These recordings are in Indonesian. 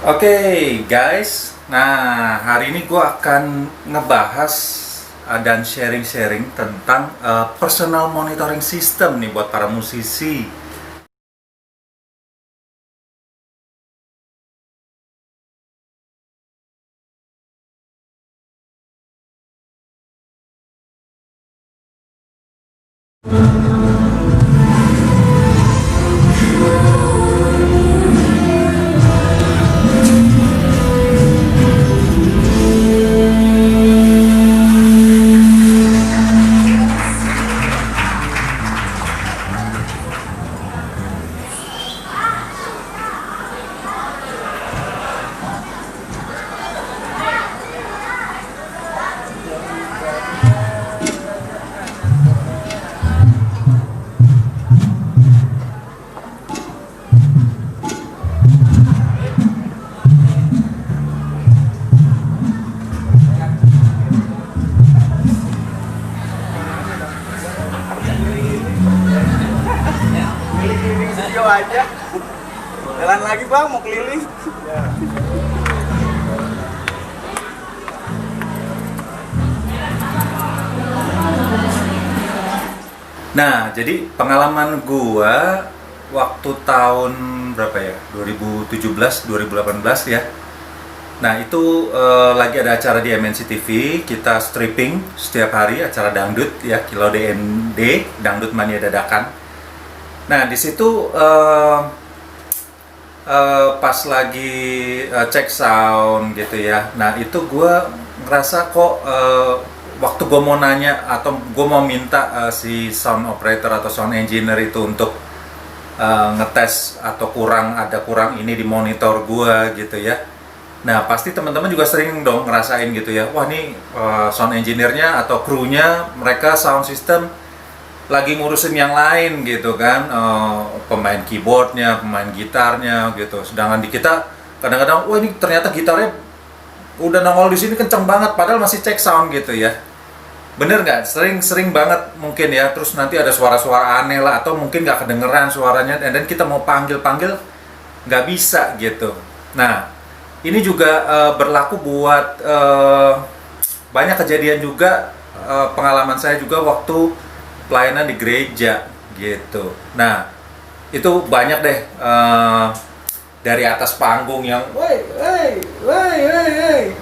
Oke guys, nah hari ini gue akan ngebahas dan sharing-sharing tentang personal monitoring system nih buat para musisi. Video aja. Jalan lagi bang, mau keliling. Nah, jadi pengalaman gua waktu tahun berapa ya? 2017, 2018 ya. Nah, itu lagi ada acara di MNC TV, kita stripping setiap hari acara dangdut ya, Kilau DMD, Dangdut Mania Dadakan. Nah, di situ pas lagi cek sound gitu ya. Nah, itu gua ngerasa kok waktu gue mau nanya atau gue mau minta si sound operator atau sound engineer itu untuk ngetes atau ada kurang ini di monitor gue gitu ya. Nah pasti teman-teman juga sering dong ngerasain gitu ya. Wah nih sound engineer-nya atau krunya mereka sound system lagi ngurusin yang lain gitu kan. Pemain keyboardnya, pemain gitarnya gitu. Sedangkan di kita kadang-kadang, wah ini ternyata gitarnya udah nongol di sini kenceng banget padahal masih cek sound gitu ya. Bener nggak? Sering banget mungkin ya. Terus nanti ada suara-suara aneh lah atau mungkin nggak kedengeran suaranya dan kita mau panggil nggak bisa gitu. Nah ini juga berlaku buat banyak kejadian juga, pengalaman saya juga waktu pelayanan di gereja gitu. Nah itu banyak deh dari atas panggung yang woi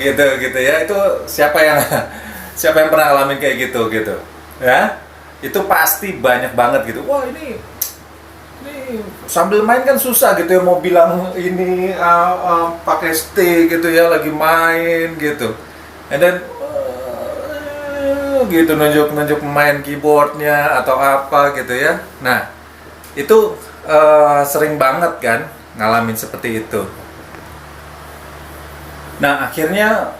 gitu ya. Itu siapa yang pernah ngalamin kayak gitu ya, itu pasti banyak banget gitu. Wah ini sambil main kan susah gitu ya, mau bilang ini pakai stick gitu ya, lagi main gitu, and then gitu nunjuk main keyboardnya atau apa gitu ya. Nah itu sering banget kan ngalamin seperti itu. Nah akhirnya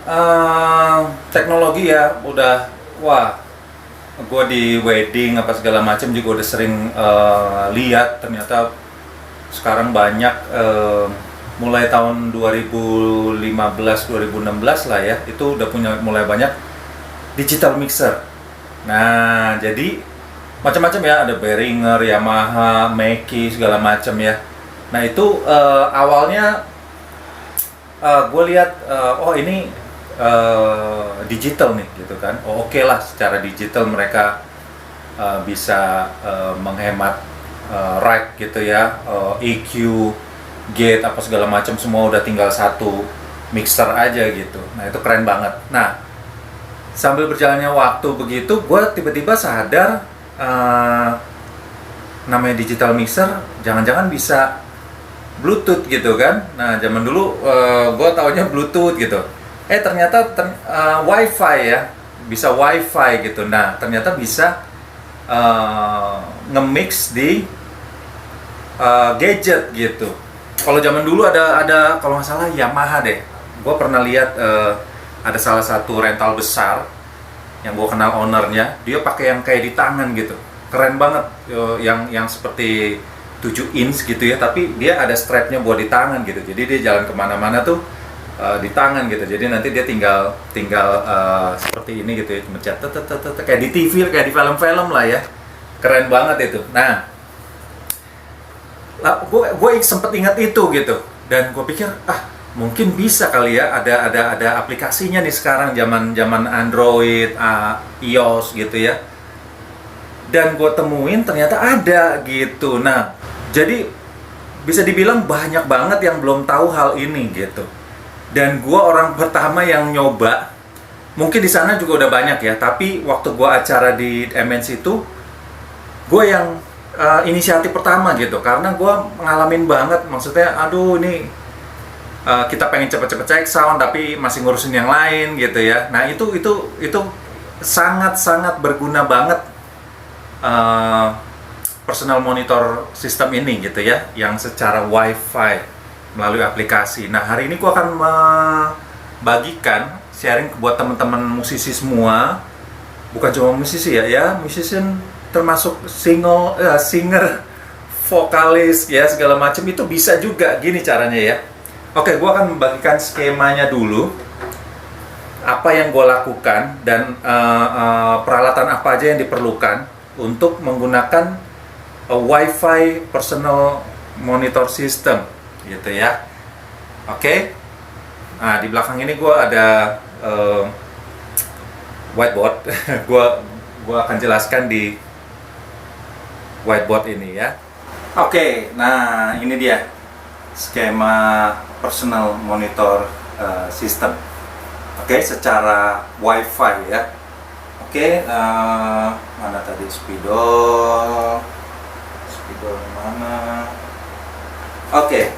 teknologi ya udah, wah gue di wedding apa segala macam juga udah sering lihat ternyata sekarang banyak mulai tahun 2015-2016 lah ya, itu udah punya mulai banyak digital mixer. Nah jadi macam-macam ya, ada Behringer, Yamaha, Mackie segala macam ya. Nah itu awalnya gue lihat oh ini digital nih gitu kan. Oh oke lah, secara digital mereka bisa menghemat rack gitu ya, EQ, gate apa segala macam semua udah tinggal satu mixer aja gitu. Nah itu keren banget. Nah sambil berjalannya waktu begitu, gue tiba-tiba sadar namanya digital mixer jangan-jangan bisa Bluetooth gitu kan. Nah zaman dulu gue taunya Bluetooth gitu. Ternyata Wi-Fi ya, bisa Wi-Fi gitu. Nah ternyata bisa nge-mix di gadget gitu. Kalau zaman dulu ada kalau nggak salah Yamaha deh. Gue pernah lihat ada salah satu rental besar yang gue kenal ownernya. Dia pakai yang kayak di tangan gitu. Keren banget, yang seperti 7 inch gitu ya, tapi dia ada strapnya buat di tangan gitu. Jadi dia jalan kemana-mana tuh di tangan gitu. Jadi nanti dia tinggal seperti ini gitu ya, mencet kayak di TV, kayak di film-film lah ya. Keren banget itu. Nah, gue sempet ingat itu gitu, dan gue pikir mungkin bisa kali ya, ada aplikasinya nih sekarang, zaman Android, iOS gitu ya. Dan gue temuin ternyata ada gitu. Nah, jadi bisa dibilang banyak banget yang belum tahu hal ini gitu. Dan gue orang pertama yang nyoba. Mungkin di sana juga udah banyak ya, tapi waktu gue acara di MNC itu, gue yang inisiatif pertama gitu, karena gue ngalamin banget, maksudnya aduh ini kita pengen cepet-cepet cek sound tapi masih ngurusin yang lain gitu ya. Nah itu sangat berguna banget personal monitor sistem ini gitu ya, yang secara WiFi melalui aplikasi. Nah hari ini gue akan membagikan sharing buat teman-teman musisi semua, bukan cuma musisi ya musician, termasuk singer, vokalis ya segala macam, itu bisa juga gini caranya ya. Oke, gue akan membagikan skemanya dulu, apa yang gue lakukan dan peralatan apa aja yang diperlukan untuk menggunakan WiFi personal monitor system gitu ya. Oke. Nah, di belakang ini gue ada whiteboard. gue akan jelaskan di whiteboard ini ya. Oke, nah ini dia skema personal monitor system. Oke, secara WiFi ya. Oke, mana tadi spidol mana? Oke.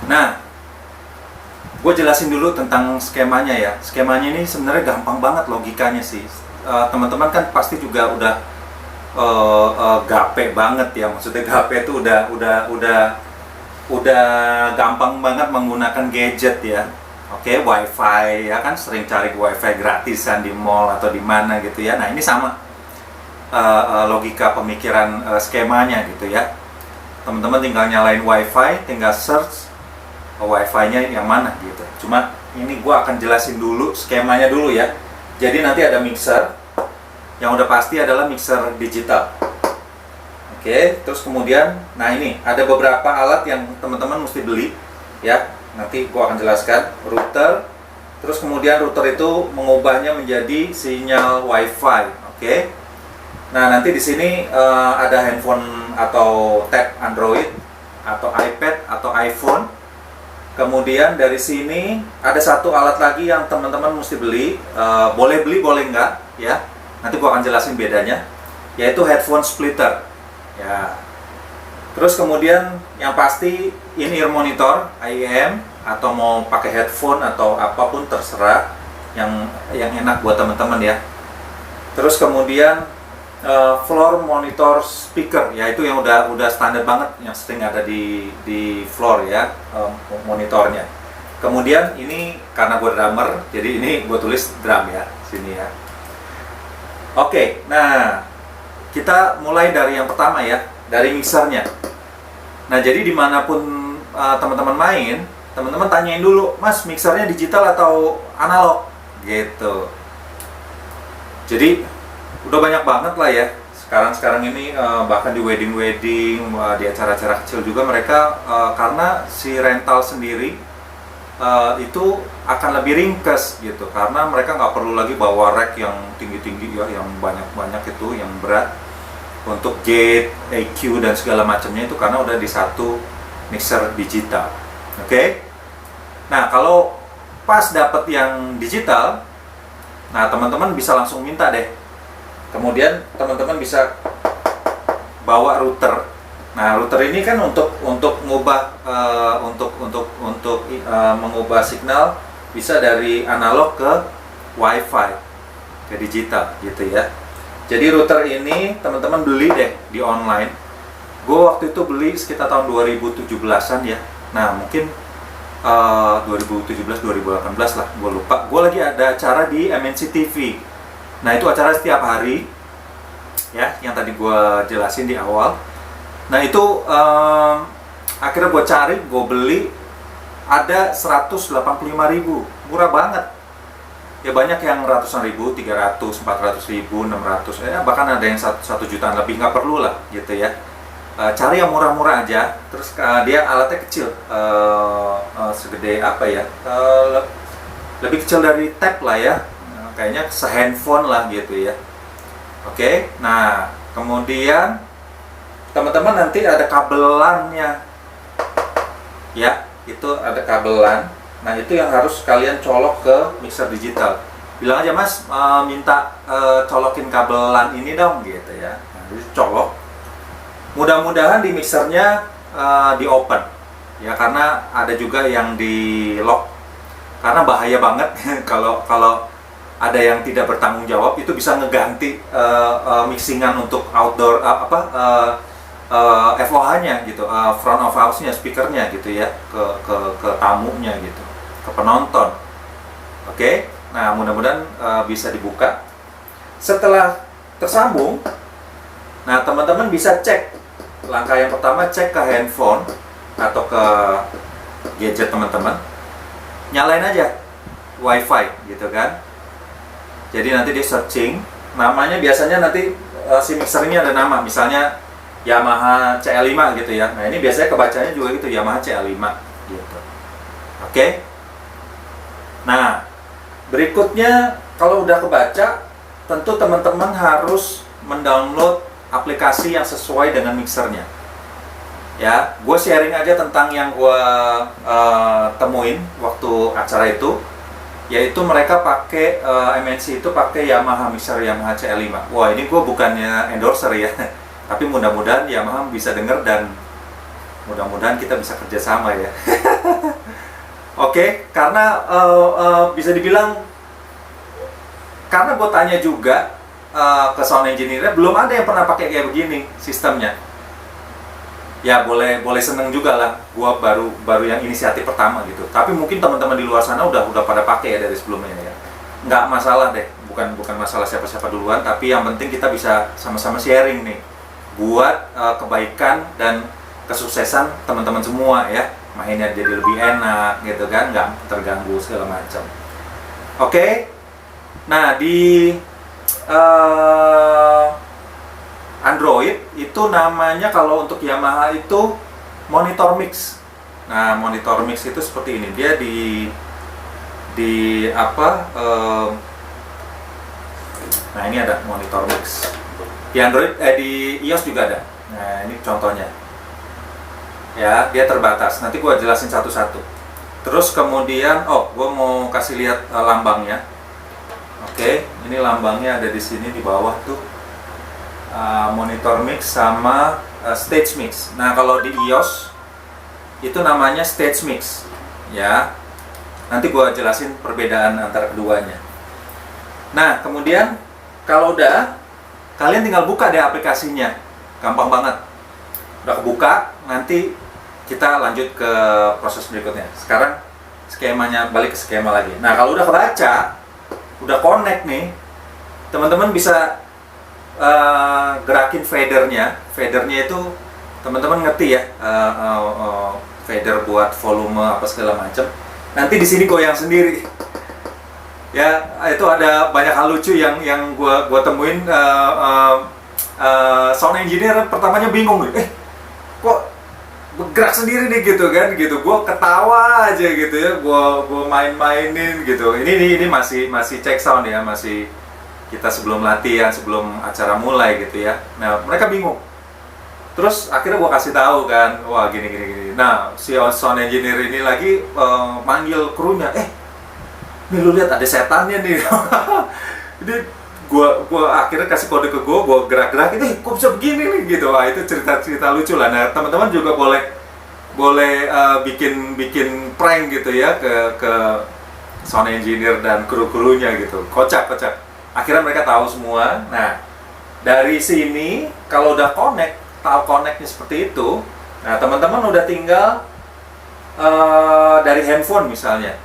Nah, gue jelasin dulu tentang skemanya ya. Skemanya ini sebenarnya gampang banget logikanya sih. Teman-teman kan pasti juga udah gape banget ya. Maksudnya gape itu udah gampang banget menggunakan gadget ya. Oke, WiFi ya kan, sering cari WiFi gratisan di mall atau di mana gitu ya. Nah ini sama logika pemikiran skemanya gitu ya. Teman-teman tinggal nyalain WiFi, tinggal search WiFi-nya yang mana gitu. Cuma ini gue akan jelasin dulu skemanya dulu ya. Jadi nanti ada mixer, yang udah pasti adalah mixer digital. Oke, terus kemudian, nah ini ada beberapa alat yang teman-teman mesti beli ya. Nanti gue akan jelaskan. Router, terus kemudian router itu mengubahnya menjadi sinyal WiFi. Oke. Nah nanti di sini ada handphone atau tab Android atau iPad atau iPhone. Kemudian dari sini ada satu alat lagi yang teman-teman mesti beli, boleh beli boleh enggak ya. Nanti gua akan jelasin bedanya, yaitu headphone splitter. Ya. Terus kemudian yang pasti in-ear monitor IEM, atau mau pakai headphone atau apapun terserah yang enak buat teman-teman ya. Terus kemudian floor monitor speaker, yaitu yang udah standar banget, yang sering ada di floor ya, monitornya. Kemudian ini karena gue drummer, jadi ini gue tulis drum ya sini ya. Oke, nah kita mulai dari yang pertama ya, dari mixernya. Nah jadi dimanapun teman-teman main, teman-teman tanyain dulu, Mas mixernya digital atau analog gitu. Jadi udah banyak banget lah ya sekarang ini, bahkan di wedding di acara-acara kecil juga mereka karena si rental sendiri itu akan lebih ringkes gitu, karena mereka nggak perlu lagi bawa rack yang tinggi-tinggi ya, yang banyak itu, yang berat untuk gate, EQ dan segala macamnya itu, karena udah di satu mixer digital. Oke. Nah kalau pas dapet yang digital, nah teman-teman bisa langsung minta deh. Kemudian teman-teman bisa bawa router. Nah, router ini kan untuk mengubah mengubah signal bisa dari analog ke WiFi, ke digital gitu ya. Jadi router ini teman-teman beli deh di online. Gue waktu itu beli sekitar tahun 2017-an ya. Nah, mungkin 2017-2018 lah, gue lupa. Gue lagi ada acara di MNC TV. Nah itu acara setiap hari ya, yang tadi gue jelasin di awal. Nah itu akhirnya gue cari, gue beli, ada 185.000, murah banget ya. Banyak yang ratusan ribu, 300, 400 ribu, 600 ya, bahkan ada yang 1 jutaan lebih, nggak perlu lah gitu ya. cari yang murah-murah aja. Terus dia alatnya kecil, segede apa ya, lebih kecil dari tab lah ya. Kayaknya se-handphone lah gitu ya. Oke, nah kemudian teman-teman nanti ada kabelannya ya, itu ada kabelan. Nah itu yang harus kalian colok ke mixer digital. Bilang aja, Mas, minta colokin kabelan ini dong gitu ya. Nah, jadi colok. Mudah-mudahan di mixernya di open ya, karena ada juga yang di lock. Karena bahaya banget kalau ada yang tidak bertanggung jawab, itu bisa ngeganti mixingan untuk outdoor FOH-nya gitu, front of house-nya, speakernya gitu ya, ke tamunya gitu, ke penonton. Oke, nah mudah-mudahan bisa dibuka. Setelah tersambung, nah teman-teman bisa cek. Langkah yang pertama, cek ke handphone atau ke gadget teman-teman, nyalain aja WiFi gitu kan. Jadi nanti dia searching, namanya biasanya nanti si mixer ini ada nama, misalnya Yamaha CL5 gitu ya. Nah ini biasanya kebacanya juga gitu, Yamaha CL5 gitu. Oke. Nah berikutnya, kalau udah kebaca, tentu teman-teman harus mendownload aplikasi yang sesuai dengan mixernya. Ya, gue sharing aja tentang yang gue temuin waktu acara itu. Yaitu mereka pakai MNC itu pakai Yamaha mixer Yamaha CL5. Wah ini gue bukannya endorser ya, tapi mudah-mudahan Yamaha bisa denger dan mudah-mudahan kita bisa kerjasama ya. Oke, karena bisa dibilang, karena gue tanya juga ke sound engineer-nya, belum ada yang pernah pakai kayak begini sistemnya. Ya boleh seneng juga lah, gua baru yang inisiatif pertama gitu. Tapi mungkin teman-teman di luar sana udah pada pakai ya dari sebelumnya ya. Nggak masalah deh, bukan masalah siapa-siapa duluan, tapi yang penting kita bisa sama-sama sharing nih buat kebaikan dan kesuksesan teman-teman semua ya. Mainnya jadi lebih enak gitu kan, nggak terganggu segala macam. Oke. Nah di Android itu namanya, kalau untuk Yamaha itu monitor mix. Nah monitor mix itu seperti ini, dia di apa? Nah ini ada monitor mix di Android, di iOS juga ada. Nah ini contohnya. Ya dia terbatas. Nanti gua jelasin satu-satu. Terus kemudian, gua mau kasih lihat lambangnya. Oke, ini lambangnya ada di sini di bawah tuh. Monitor mix sama stage mix. Nah kalau di iOS itu namanya stage mix ya. Nanti gua jelasin perbedaan antara keduanya. Nah kemudian kalau udah, kalian tinggal buka deh aplikasinya, gampang banget. Udah kebuka, nanti kita lanjut ke proses berikutnya. Sekarang skemanya, balik ke skema lagi. Nah kalau udah kebaca, udah connect nih, teman-teman bisa gerakin fadernya itu teman-teman ngerti ya, fader buat volume apa segala macam. Nanti di sini goyang sendiri. Ya itu ada banyak hal lucu yang gua temuin. Sound engineer pertamanya bingung, kok bergerak sendiri nih gitu kan, gitu. Gua ketawa aja gitu ya, gua main-mainin gitu. Ini masih cek sound ya, masih kita sebelum latihan, sebelum acara mulai gitu ya. Nah mereka bingung. Terus akhirnya gua kasih tahu kan, wah gini. Nah si sound engineer ini lagi manggil krunya, nih lu lihat ada setannya nih. Jadi gua akhirnya kasih kode ke gua gerak-gerak, kok bisa begini nih gitu. Wah itu cerita lucu lah. Nah teman-teman juga boleh bikin prank gitu ya ke sound engineer dan kru-krunya gitu. Kocak. Akhirnya mereka tahu semua. Nah, dari sini kalau udah tahu connectnya seperti itu, nah teman-teman udah tinggal dari handphone misalnya,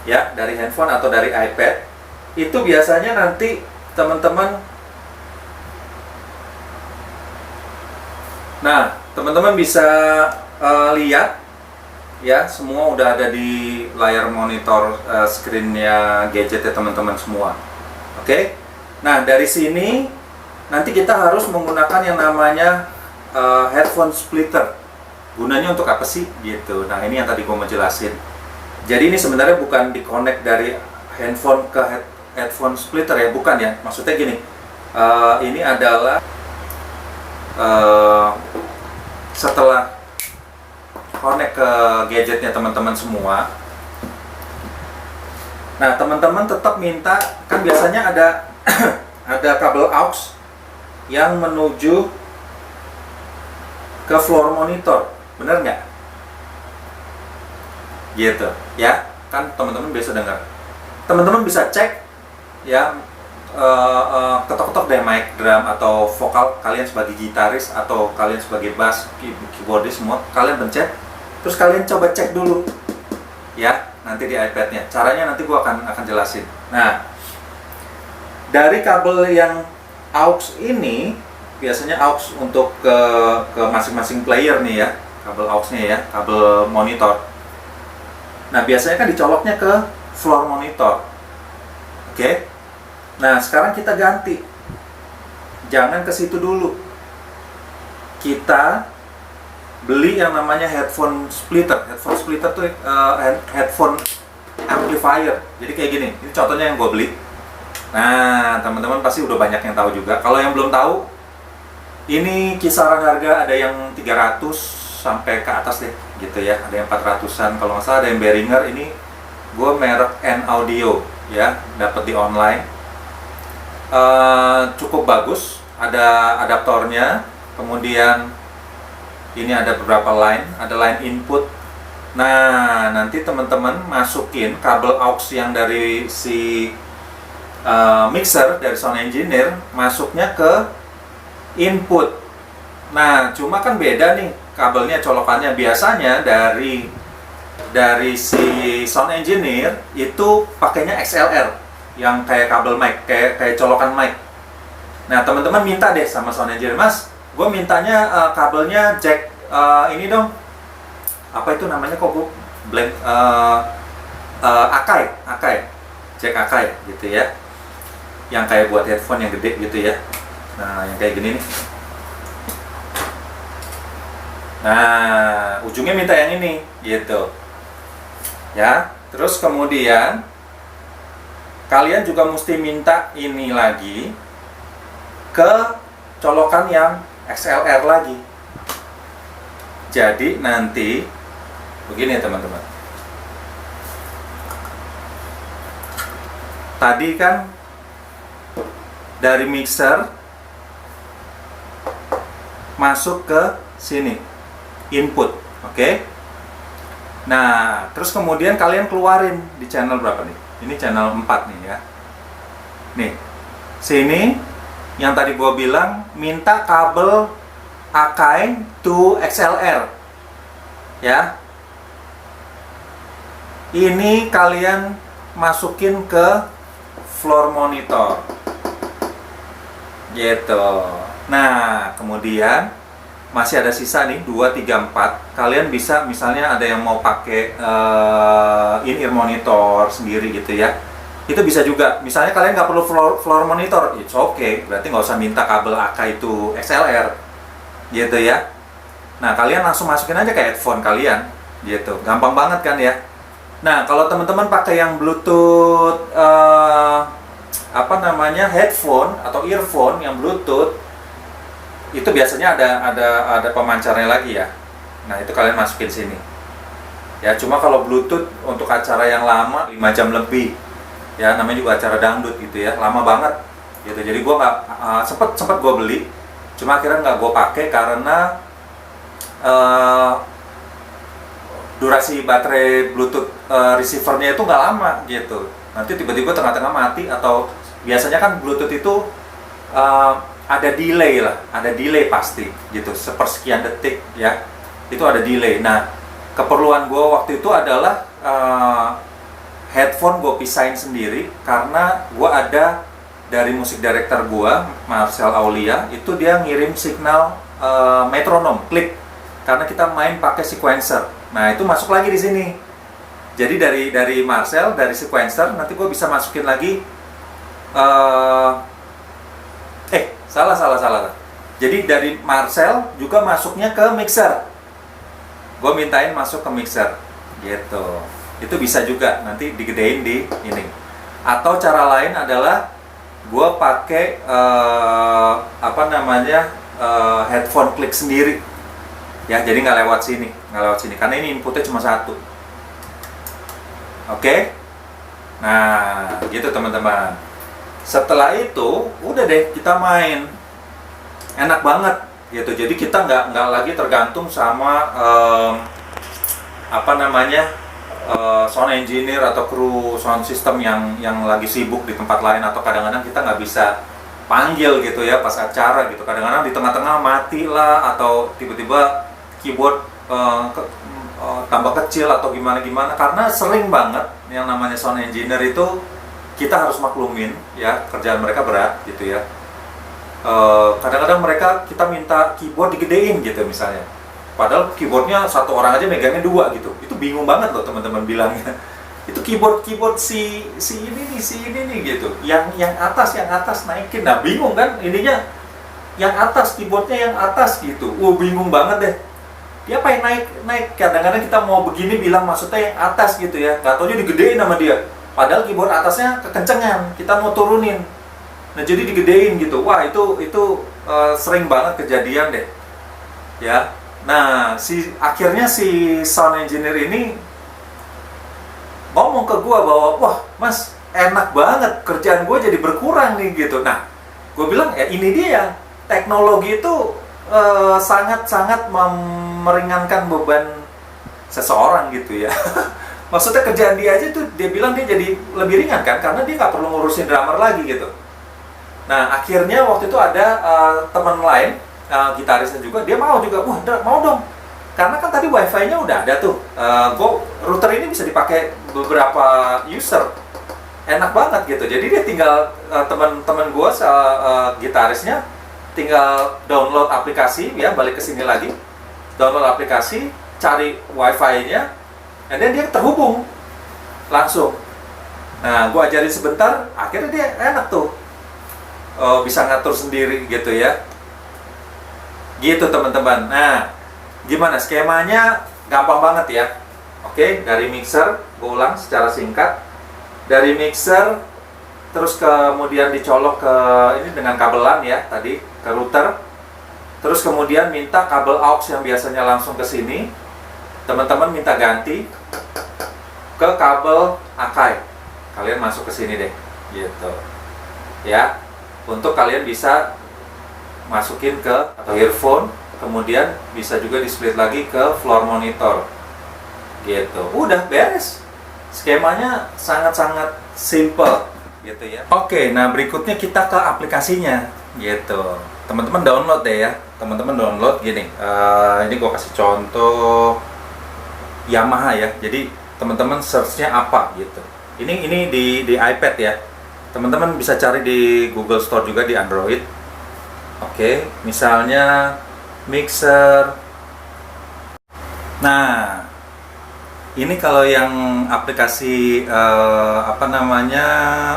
ya dari handphone atau dari iPad, itu biasanya nanti teman-teman, bisa lihat ya, semua udah ada di layar monitor screen-nya gadget ya teman-teman semua. Oke, nah dari sini nanti kita harus menggunakan yang namanya headphone splitter. Gunanya untuk apa sih gitu. Nah ini yang tadi gue mau jelasin. Jadi ini sebenarnya bukan di-connect dari handphone ke headphone splitter ya, bukan ya. Maksudnya gini, ini adalah setelah connect ke gadgetnya teman-teman semua. Nah teman-teman tetap minta, kan biasanya ada ada kabel aux yang menuju ke floor monitor, bener nggak? Gitu, ya kan teman-teman biasa dengar. Teman-teman bisa cek, ya ketok-ketok deh mic drum atau vokal kalian sebagai gitaris atau kalian sebagai bass, keyboardis semua, kalian pencet, terus kalian coba cek dulu, ya nanti di iPad-nya. Caranya nanti gua akan jelasin. Nah, dari kabel yang aux ini biasanya aux untuk ke masing-masing player nih ya, kabel aux-nya ya, kabel monitor. Nah biasanya kan dicoloknya ke floor monitor. Oke. Nah sekarang kita ganti, jangan ke situ dulu. Kita beli yang namanya headphone splitter. Headphone splitter tuh headphone amplifier. Jadi kayak gini. Ini contohnya yang gue beli. Nah teman-teman pasti udah banyak yang tahu juga. Kalau yang belum tahu, ini kisaran harga ada yang 300 sampai ke atas deh gitu ya, ada yang 400-an kalau nggak salah. Ada yang Behringer, ini gue merek N-Audio ya, dapat di online. Cukup bagus, ada adaptornya, kemudian ini ada beberapa line, ada line input. Nah nanti teman-teman masukin kabel aux yang dari si mixer, dari sound engineer, masuknya ke input. Nah cuma kan beda nih kabelnya, colokannya. Biasanya dari si sound engineer itu pakainya XLR yang kayak kabel mic, kayak colokan mic. Nah teman-teman minta deh sama sound engineer, Mas, gue mintanya kabelnya jack ini dong, apa itu namanya kok gue blank, Akai, jack Akai gitu ya, yang kayak buat headphone yang gede gitu ya. Nah yang kayak gini nih. Nah ujungnya minta yang ini gitu ya. Terus kemudian kalian juga mesti minta ini lagi ke colokan yang XLR lagi. Jadi nanti begini ya teman-teman, tadi kan dari mixer masuk ke sini input, oke? Nah terus kemudian kalian keluarin di channel berapa nih? Ini channel 4 nih ya. Nih sini yang tadi gua bilang minta kabel Akai to XLR ya. Ini kalian masukin ke floor monitor gitu. Nah kemudian masih ada sisa nih 2, 3, 4. Kalian bisa misalnya ada yang mau pakai in-ear monitor sendiri gitu ya, itu bisa juga. Misalnya kalian nggak perlu floor monitor, it's okay, berarti nggak usah minta kabel AK itu XLR gitu ya. Nah kalian langsung masukin aja ke headphone kalian gitu, gampang banget kan ya. Nah kalau teman-teman pakai yang Bluetooth apa namanya, headphone atau earphone yang Bluetooth, itu biasanya ada pemancarnya lagi ya. Nah itu kalian masukin sini ya. Cuma kalau Bluetooth untuk acara yang lama 5 jam lebih ya, namanya juga acara dangdut gitu ya, lama banget gitu. Jadi gua nggak sempet gua beli, cuma akhirnya nggak gua pakai karena durasi baterai Bluetooth receivernya itu nggak lama gitu. Nanti tiba-tiba tengah-tengah mati, atau biasanya kan Bluetooth itu ada delay lah, ada delay pasti gitu, sepersekian detik ya, itu ada delay. Nah keperluan gue waktu itu adalah headphone gue pisahin sendiri, karena gue ada dari musik director gue, Marcel Aulia, itu dia ngirim signal metronom, klik, karena kita main pakai sequencer. Nah itu masuk lagi di sini. Jadi dari Marcel, dari sequencer, nanti gue bisa masukin lagi salah. Jadi dari Marcel juga masuknya ke mixer. Gue mintain masuk ke mixer, gitu. Itu bisa juga nanti digedein di ini. Atau cara lain adalah gue pakai headphone klik sendiri. Ya, jadi nggak lewat sini, karena ini inputnya cuma satu. Oke? Nah, gitu teman-teman. Setelah itu, udah deh kita main. Enak banget, gitu. Jadi kita nggak lagi tergantung sama sound engineer atau kru sound system yang lagi sibuk di tempat lain, atau kadang-kadang kita nggak bisa panggil gitu ya pas acara gitu. Kadang-kadang di tengah-tengah mati lah, atau tiba-tiba keyboard tambah kecil atau gimana-gimana, karena sering banget yang namanya sound engineer itu kita harus maklumin ya, kerjaan mereka berat gitu ya. Kadang-kadang kita minta keyboard digedein gitu misalnya, padahal keyboardnya satu orang aja megangnya 2 gitu. Itu bingung banget loh teman-teman bilangnya. Itu keyboard si ini nih gitu, yang atas naikin. Nah bingung kan, ininya yang atas, keyboardnya yang atas gitu. Bingung banget deh. Dia pengen naik. Kadang-kadang kita mau begini bilang maksudnya yang atas gitu ya, nggak taunya digedein sama dia. Padahal keyboard atasnya kekencengan, kita mau turunin. Nah jadi digedein gitu. Wah itu sering banget kejadian deh. Ya. Nah akhirnya si sound engineer ini ngomong ke gua bahwa, wah mas, enak banget, kerjaan gua jadi berkurang nih gitu. Nah gua bilang ya ini dia, teknologi itu sangat-sangat meringankan beban seseorang gitu ya. Maksudnya kerjaan dia aja tuh, dia bilang dia jadi lebih ringan kan, karena dia nggak perlu ngurusin drummer lagi gitu. Nah akhirnya waktu itu ada teman lain, gitarisnya juga, dia mau juga, mau dong, karena kan tadi wifi-nya udah ada tuh. Router ini bisa dipakai beberapa user, enak banget gitu. Jadi dia tinggal teman-teman gue gitarisnya tinggal download aplikasi ya, balik ke sini lagi, download aplikasi, cari wifi-nya, dan dia terhubung langsung. Nah gue ajarin sebentar, akhirnya dia enak tuh, bisa ngatur sendiri gitu ya, gitu teman-teman. Nah gimana skemanya? Gampang banget ya. Oke, dari mixer, gue ulang secara singkat, dari mixer terus kemudian dicolok ke ini dengan kabelan ya tadi ke router, terus kemudian minta kabel aux yang biasanya langsung ke sini, teman-teman minta ganti ke kabel Akai, kalian masuk ke sini deh gitu ya, untuk kalian bisa masukin ke atau earphone, kemudian bisa juga di split lagi ke floor monitor gitu. Udah beres, skemanya sangat-sangat simple gitu ya. Oke, nah berikutnya kita ke aplikasinya gitu. Teman-teman download deh ya. Teman-teman download gini. Ini gue kasih contoh Yamaha ya. Jadi teman-teman search-nya apa gitu. Ini di iPad ya. Teman-teman bisa cari di Google Store juga, di Android. Oke, misalnya mixer. Nah, ini kalau yang aplikasi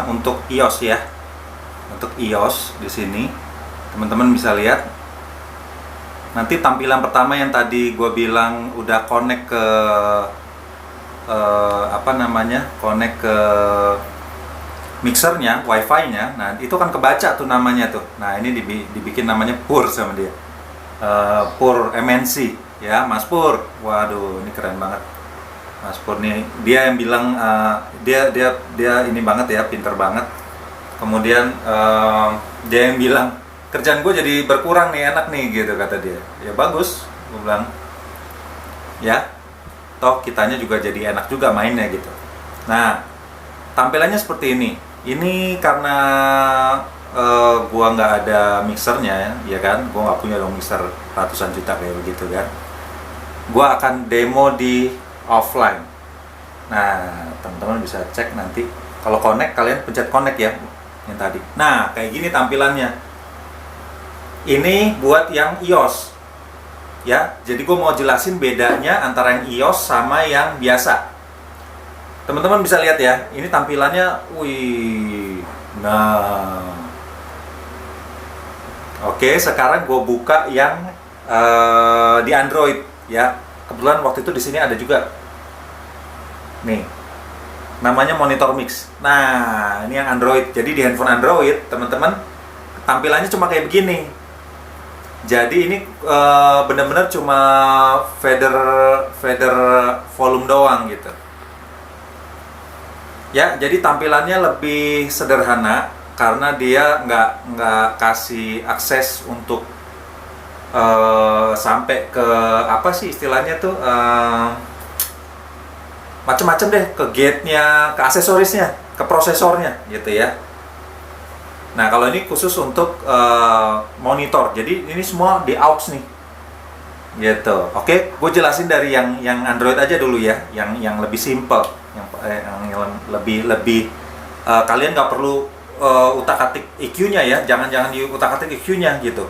untuk iOS ya, untuk iOS di sini teman-teman bisa lihat. Nanti tampilan pertama yang tadi gue bilang udah connect ke connect ke mixernya, wifi-nya. Nah itu kan kebaca tuh namanya tuh. Nah ini dibikin namanya Pur sama dia, Pur MNC ya, Mas Pur. Waduh ini keren banget. Mas Pur nih, dia yang bilang dia ini banget ya, pinter banget. Kemudian dia yang bilang kerjaan gue jadi berkurang nih, enak nih gitu kata dia. Ya bagus, gue bilang ya, toh kitanya juga jadi enak juga mainnya gitu. Nah tampilannya seperti ini. Ini karena gue nggak ada mixernya ya kan, gue nggak punya dong mixer ratusan juta kayak begitu kan. Gue akan demo di offline. Nah, teman-teman bisa cek nanti. Kalau connect, kalian pencet connect ya, yang tadi. Nah, kayak gini tampilannya. Ini buat yang iOS. Ya, jadi gue mau jelasin bedanya antara yang iOS sama yang biasa. Teman-teman bisa lihat ya, ini tampilannya, wih. Nah, Oke, sekarang gue buka yang di Android ya. Kebetulan waktu itu di sini ada juga. Nih, namanya Monitor Mix. Nah, ini yang Android. Jadi di handphone Android, teman-teman, tampilannya cuma kayak begini. Jadi ini benar-benar cuma fader volume doang gitu. Ya, jadi tampilannya lebih sederhana karena dia nggak kasih akses untuk sampai ke apa sih istilahnya tuh macem-macem deh, ke gate-nya, ke aksesorisnya, ke prosesornya gitu ya. Nah, kalau ini khusus untuk monitor, jadi ini semua di aux nih gitu. Oke, gue jelasin dari yang Android aja dulu ya, yang lebih simple, yang lebih kalian nggak perlu utak-atik EQ-nya ya, jangan di utak-atik EQ-nya gitu.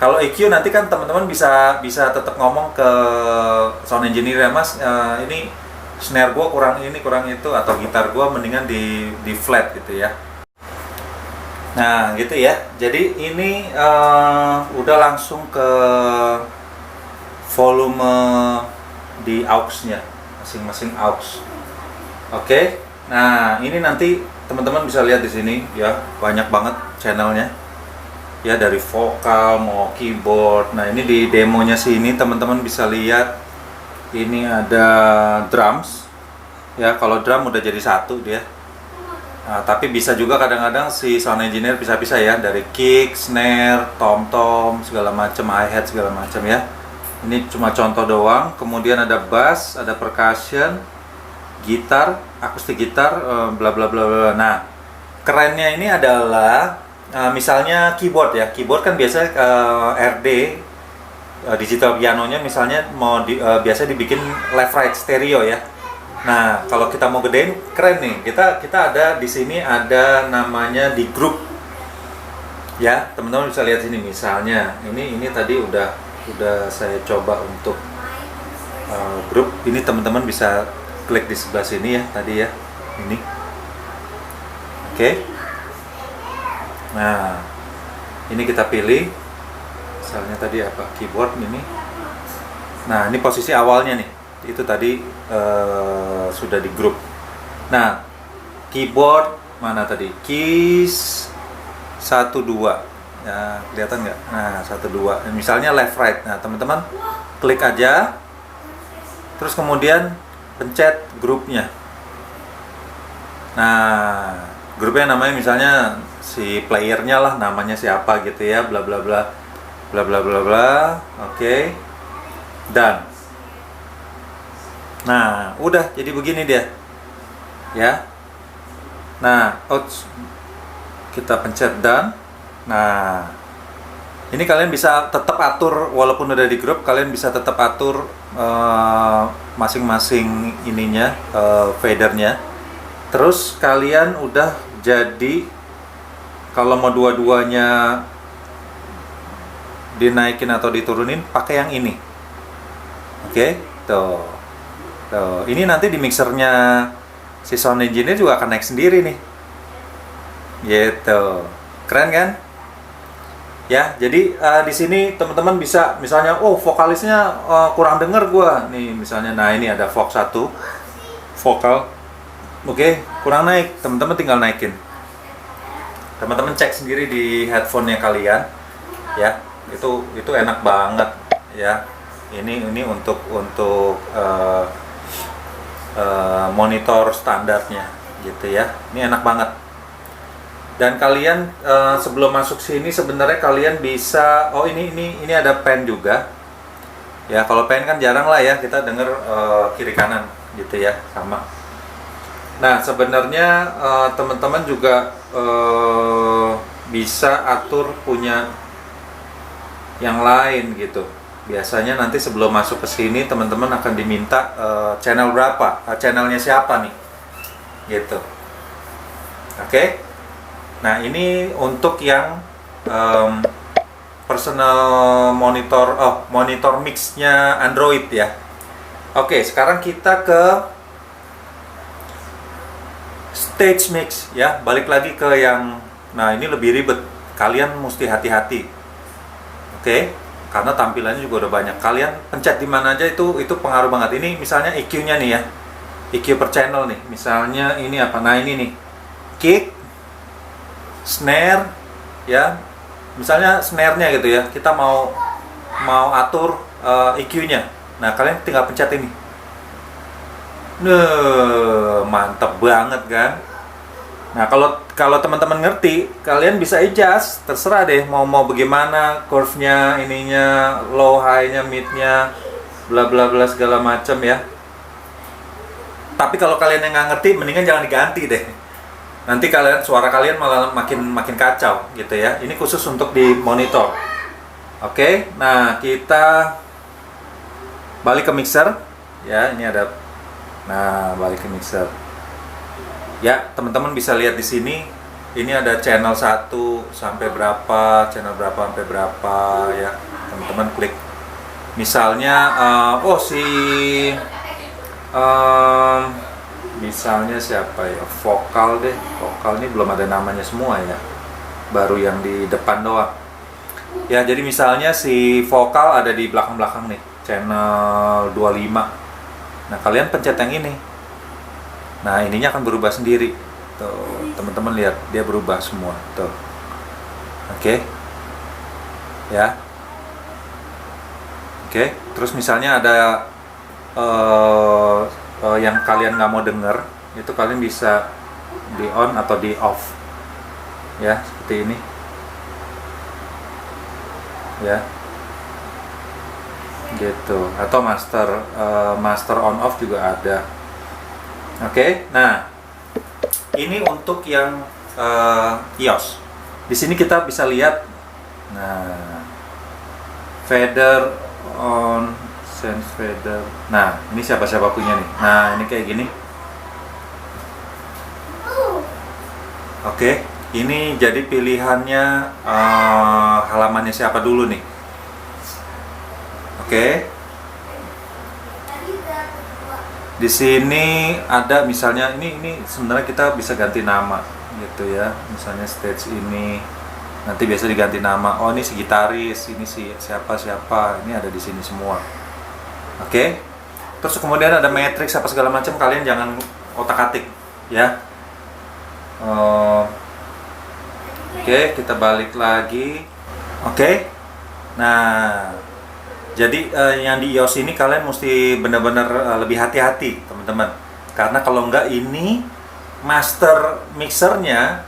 Kalau EQ nanti kan teman-teman bisa tetap ngomong ke sound engineer ya, Mas, ini snare gue kurang ini kurang itu, atau gitar gue mendingan di flat gitu ya. Nah gitu ya, jadi ini udah langsung ke volume di aux-nya, masing-masing aux. Oke, nah ini nanti teman-teman bisa lihat di sini ya, banyak banget channelnya ya, dari vokal mau keyboard. Nah ini di demonya sini teman-teman bisa lihat ini ada drums ya. Kalau drum udah jadi satu dia. Nah, tapi bisa juga kadang-kadang si sound engineer bisa-bisa ya, dari kick, snare, tom-tom, segala macam, hi-hat segala macam ya. Ini cuma contoh doang. Kemudian ada bass, ada percussion, gitar, akustik gitar, bla bla bla bla. Nah, kerennya ini adalah misalnya keyboard ya. Keyboard kan biasa RD, digital pianonya misalnya mau biasa dibikin left right stereo ya. Nah, kalau kita mau gedein, keren nih. Kita ada di sini, ada namanya di group. Ya, teman-teman bisa lihat sini misalnya. Ini tadi udah saya coba untuk grup. Ini teman-teman bisa klik di sebelah sini ya tadi ya. Ini. Oke. Nah, ini kita pilih. Misalnya tadi apa? Keyboard ini. Nah, ini posisi awalnya nih. Itu tadi sudah di grup. Nah, keyboard mana tadi? Keys 1 2. Ya, kelihatan nggak? Nah, 1 2. Misalnya left right. Nah, teman-teman klik aja. Terus kemudian pencet grupnya. Nah, grupnya namanya misalnya si playernya lah, namanya siapa gitu ya, bla bla bla bla bla bla bla. Oke. Dan nah, udah jadi begini dia. Ya. Nah, kita pencet done. Nah, ini kalian bisa tetap atur walaupun udah di grup, kalian bisa tetap atur masing-masing ininya, fadernya. Terus kalian udah jadi kalau mau dua-duanya dinaikin atau diturunin pakai yang ini. Oke, tuh. Tuh, ini nanti di mixernya si sound engineer juga akan naik sendiri nih. Gitu. Keren kan? Ya, jadi di sini teman-teman bisa misalnya, oh vokalisnya kurang denger gua nih misalnya. Nah, ini ada Vox 1 vokal. Oke, kurang naik. Teman-teman tinggal naikin. Teman-teman cek sendiri di headphone-nya kalian. Ya, itu enak banget ya. Ini untuk monitor standarnya gitu ya. Ini enak banget. Dan kalian sebelum masuk sini sebenarnya kalian bisa, oh ini ada pen juga. Ya, kalau pen kan jarang lah ya kita denger kiri kanan gitu ya, sama. Nah, sebenarnya teman-teman juga bisa atur punya yang lain gitu. Biasanya nanti sebelum masuk ke sini teman-teman akan diminta channel berapa, channelnya siapa nih, gitu. Oke. Nah, ini untuk yang personal monitor mixnya Android ya. Oke, sekarang kita ke stage mix ya. Balik lagi ke yang, nah ini lebih ribet. Kalian mesti hati-hati. Oke, karena tampilannya juga udah banyak. Kalian pencet di mana aja itu pengaruh banget. Ini misalnya EQ-nya nih ya, EQ per channel nih. Misalnya ini apa? Nah ini nih, kick, snare, ya. Misalnya snare-nya gitu ya, kita mau atur EQ-nya. Nah kalian tinggal pencet ini. Mantep banget kan? Nah kalau teman-teman ngerti, kalian bisa adjust, terserah deh mau bagaimana curve-nya, ininya, low high-nya, mid-nya, bla bla bla segala macam ya. Tapi kalau kalian yang nggak ngerti, mendingan jangan diganti deh. Nanti suara kalian malah makin kacau gitu ya. Ini khusus untuk di monitor. Oke, nah kita balik ke mixer ya. Ini ada, nah balik ke mixer. Ya, teman-teman bisa lihat di sini. Ini ada channel 1 sampai berapa, channel berapa sampai berapa ya. Teman-teman klik. Misalnya misalnya siapa ya? Vokal deh. Vokal ini belum ada namanya semua ya. Baru yang di depan doang. Ya, jadi misalnya si vokal ada di belakang-belakang nih, channel 25. Nah, kalian pencet yang ini. Nah, ininya akan berubah sendiri. Tuh, teman-teman lihat, dia berubah semua. Tuh. Oke. Ya. Oke, terus misalnya ada yang kalian nggak mau denger, itu kalian bisa di on atau di off. Ya, seperti ini. Ya. Gitu. Atau master on off juga ada. Oke, nah ini untuk yang iOS. Di sini kita bisa lihat, nah fader on, sense fader. Nah ini siapa punya nih. Nah ini kayak gini. Oke, ini jadi pilihannya halamannya siapa dulu nih. Oke. Di sini ada misalnya ini sebenarnya kita bisa ganti nama gitu ya. Misalnya stage ini nanti biasa diganti nama. Oh, ini si gitaris, ini si siapa. Ini ada di sini semua. Oke. Terus kemudian ada matrix apa segala macam, kalian jangan otak-atik ya. Oke, kita balik lagi. Oke. Nah, jadi yang di iOS ini kalian mesti benar-benar lebih hati-hati teman-teman, karena kalau enggak ini master mixernya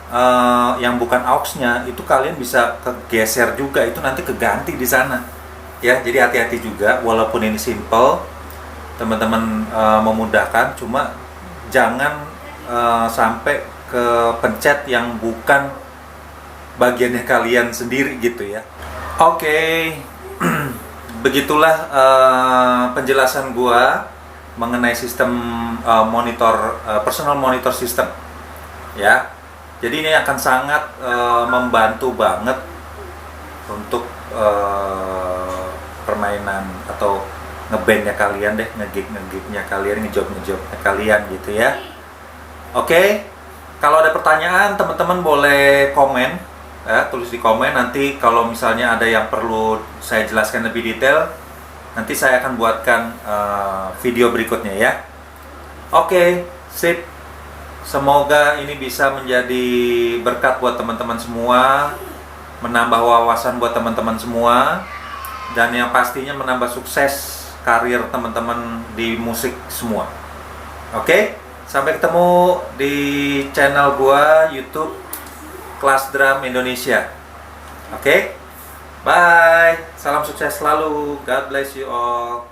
yang bukan aux-nya itu kalian bisa kegeser juga, itu nanti keganti di sana ya. Jadi hati-hati juga, walaupun ini simple teman-teman memudahkan, cuma jangan sampai ke pencet yang bukan bagiannya kalian sendiri gitu ya. Oke. Begitulah penjelasan gua mengenai sistem personal monitor system ya. Jadi ini akan sangat membantu banget untuk permainan atau ngebandnya kalian deh, ngegignya kalian, ngejobnya kalian gitu ya. Oke, kalau ada pertanyaan teman-teman boleh komen ya, tulis di komen. Nanti kalau misalnya ada yang perlu saya jelaskan lebih detail, nanti saya akan buatkan video berikutnya ya. Oke, sip. Semoga ini bisa menjadi berkat buat teman-teman semua, menambah wawasan buat teman-teman semua, dan yang pastinya menambah sukses karir teman-teman di musik semua. Oke, sampai ketemu di channel gua YouTube Kelas Drum Indonesia. Oke, bye. Salam sukses selalu. God bless you all.